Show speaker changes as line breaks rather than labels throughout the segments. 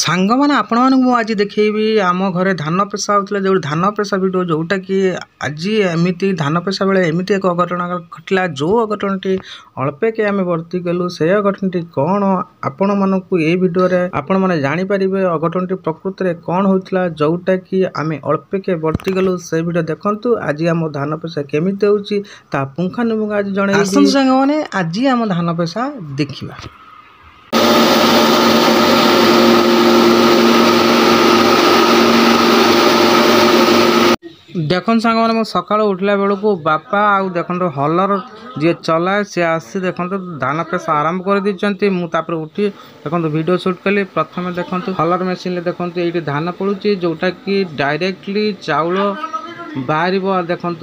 सांग मैंने आपण आज देखी आम घरे धान पेशा होता जो धान पेशा भिड जोटा कि आज एमती धान पेशा बेले एमती एक अघटना घटला जो अघटनटी अल्पे के आम वर्ती गलु से अघटनटी कौन आपण मानक ये भिडियो आपण मैंने जापर अघटनटी प्रकृत में कौन होता जोटा कि आम अल्पे के वर्ती गलु से भिडियो देखु आज आम धान पेशा केमिति होची ता पुंखानुपुंख आज जन सांग मैंने आज आम धान पेशा देखा। देखन सांग मैंने सका उठला बेलू बापा आउ देख हलर जी चलाए सी आसी देख धान पेशा आरंभ कर दी मुझे उठी देख वीडियो शूट कली प्रथम देखो हलर मेसीन देखो ये धान पड़ुची जोटा कि डायरेक्टली चाउल बाहर देखु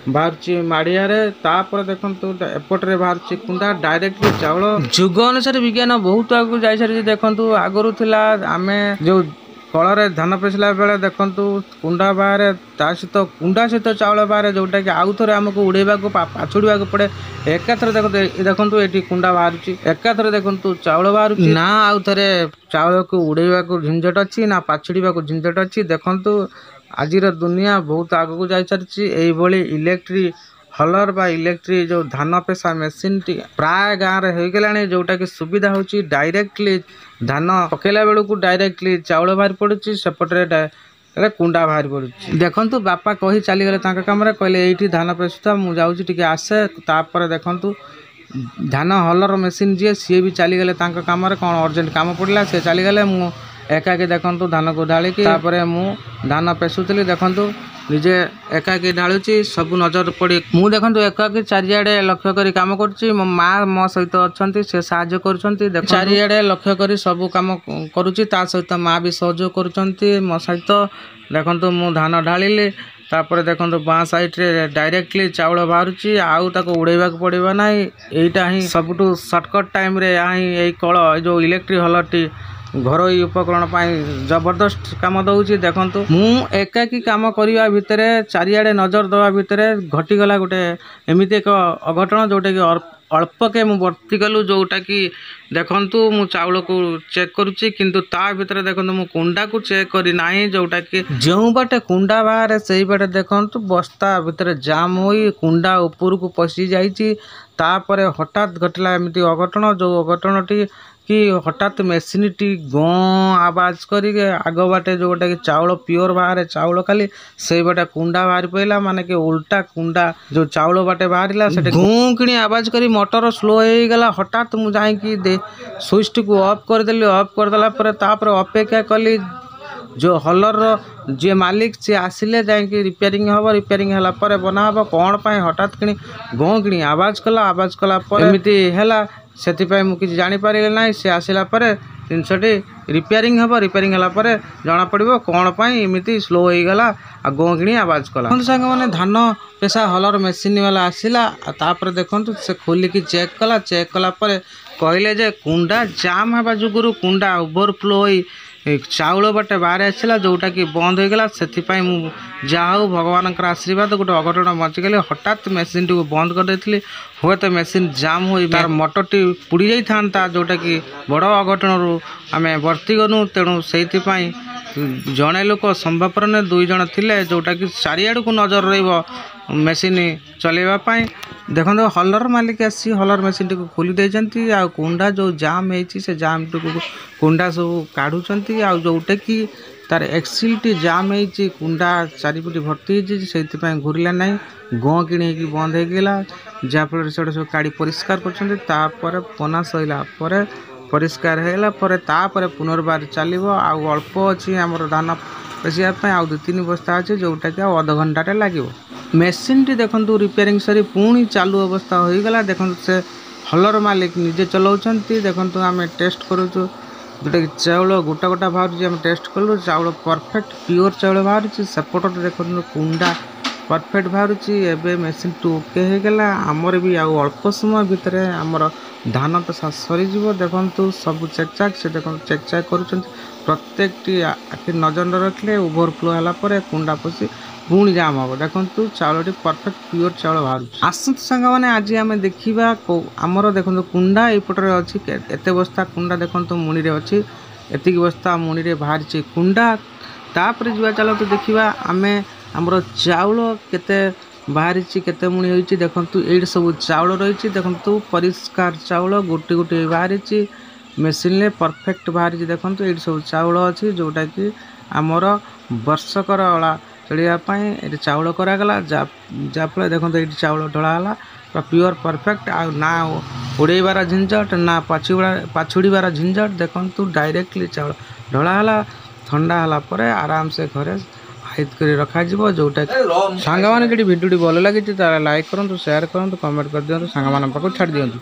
बाहर माड़िया देखु एपटे बाहर कुंडा डायरेक्टली चाउल जुग अनुसार विज्ञान बहुत आगे जाई सारी देखु आगुरी था आम जो कल धान पेसला बेले देखु कुंडा बाहर ता सहित कुंडा सहित चाउल बाहर जोटा कि आउ थे आमको उड़ेबा पाछुड़ा पड़े एकाथर देखु ये कुंडा बाहर एकाथर देखु चाउल बाहर ना आउ थे चाउल को उड़ेबा झंझट अच्छी ना पाछुड़ा झंझट अच्छी देखु आज दुनिया बहुत आगक जा सारी इलेक्ट्रिक हलर बा इलेक्ट्रिक जो धान पेशा मेसीन टी प्राय गाँव में हो गलानी जोटा कि सुविधा होची डायरेक्टली धान पकेला बेलू को डायरेक्टली चाउल बाहर पड़ुची सेपटे कुंडा बाहर पड़ुची देखंतु बापा कही चली गले तांका काम रे कहले एठी धान पेसुता मु जाउची टिके आसे तापर देखंतु धान हलर मेसीन जी सी भी चली गले तांका काम रे कोन अर्जेंट काम पड़ला से चली गले मु एकाकी देखंतु धान को ढाली तापर मु धान पेसुतली देखंतु निजे एकाकी ढालुची सब नजर पड़ी मु देखंतु एकाकी चारियाडे लक्ष्य करी काम करची मो माँ मो सहित अच्छंती से साहाय्य करूछंती देखो चारियाडे लक्ष्य करी सब काम करूची ता सहित माँ भी सहयोग करूछंती मो सहित देखंतु मु धान ढालिली तापर देखो बाँ साइड रे डायरेक्टली चाउल बाहरुची आउ ताको उड़ेबा को पड़िबा नाही एटा ही सबटू शॉर्टकट टाइम रे यही कल जो इलेक्ट्रिक हलरटी घरोई उपकरण जबरदस्त काम दौची देखंतु मु एकाकी काम करने भितर चारियाडे नजर दवा भितर घटीगला गोटे एमती एक अघटन जोटा कि अल्प के वर्ती गलु जोटा कि देखंतु मु चाउल को चेक करुच्ची किंतु ता भितर देखंतु मु कुंडा को चेक करी नाही जोटा कि जो बाटे कुंडा बाहर से बाटे देखंतु बस्ता भितर जाम होई कुंडा ऊपर को पसी जाइची तापरे हठात घटला एमती अघटन जो अघटनटी कि हठात मेसीन टी गं आवाज करी आग बाटे जो गोटे कि चाउल प्योर बाहर चाउल खाली से बाटे कुंडा बाहर पड़ा माने कि उल्टा कुंडा जो चाउल बाटे बाहर से गं कि आवाज करी मोटर स्लो हो गला हठात मुझे जाकि स्विच को ऑफ करदेली ऑफ करदेला अपेक्षा कली जो हलर जी मालिक सी आसिले जाकि रिपेयरिंग हम रिपेयरिंग है बना हम कौन पाए हठात कि गं कि आवाज कला एमती है से मुझे जापर ना सी आसला जिनसटी रिपेयरिंग हम रिपेयरिंग है जना पड़ो कौन पाई एमती स्लो हो गला आ गं कि आवाज कला सांग मैंने धान पेशा हलर मेसीन वाला आसला तापर देखु से खोलिकी चेक कला कहले जे कुंडा जाम हवा जुगुरु कुंडा ओवरफ्लो हो चाउल बाटे बाहर आसला जोटा कि बंद हो गला से जाऊ भगवान आशीर्वाद गोटे अघटन बचिगले हठात मेसीन टी बंद कर देथिली हुए तो मेसीन जाम हो तार मोटर टी पुड़ी जाई था जोटा कि बड़ अघटन रु आम वर्ती गनु तेणु से जड़े लोक संभवपर ने दुई जन थिले जोटा कि चारियाड़ को नजर रहिबो मेसीन चलेवाई देखो हलर मालिक आसी हलर मेसीन टी खोली देइचंती आ कुंडा जो जाम होती से जाम टी कुंडा सब काढ़ुचंती आ जोटा कि तार एक्सिल टी जाम होती कुंडा चारिपटी भर्ती से घूरला ना गं कि बंद हो गला जहाँफल से सब काढ़ी परिष्कार कर पना सैला परिष्कार होगा पुनर्बार चलो अल्प अच्छी आम धान पेसापी आउ 2-3 बस्ता अच्छे जोटा कि अध घंटे लगे मेसीन टी देखो रिपेयरिंग सरी पुणी चालू अवस्था हो गला देखो से हलर मालिक निजे चलाउछंती देखो आम टेस्ट करूँ जोटा कि चाउल गोटा गोटा बाहर टेस्ट कलु चाउल परफेक्ट प्योर चाउल बाहर सेपट देखो कुंडा परफेक्ट बाहर मेसीन टू ओके हो गला आमर भी आउ अल्प समय भितर आमर धान पेशा सरीज देखु सब चेकचाक से देखो चेकचाक कर प्रत्येक आखि नजर रखले ओवरफ्लो है कुंडा पशि पुणी जाम हम देखो चाउल परफेक्ट प्योर चाउल बाहर आसत सांग मैंने आज आम देखा आमर देखो कुंडा यपटे अच्छी एत बस्ता कुंडा देखो मुड़ी अच्छी एतिक बस्ता मुणी रे बाहरी कुंडा तापर जुआ चलते देखा आम आमर चाउल केते बाहरी केते मुणी होती देखु ये सब चाउल रही देखु परिष्कार चाउल गोटे गोटे बाहरी मेसीन परफेक्ट बाहरी देखु ये सब चाउल अच्छी जोटा कि आमर वर्षकर अला चलियापाई ये चाउल करागला जाफल देखो ये चाउल ढलाला प्योर परफेक्ट आ ना उड़ेबार झंझट ना पाछुड़ीबार झंझट देखु डायरेक्टली चाउल ढलाला ठंडा है आराम से घरे हाइट कर रखा जोटा सांग मैंने भिडियो भल लगी लाइक करूँ शेयर करूँ कमेंट कर दिखाँ सांग मान पाक छाड़ दिंतु।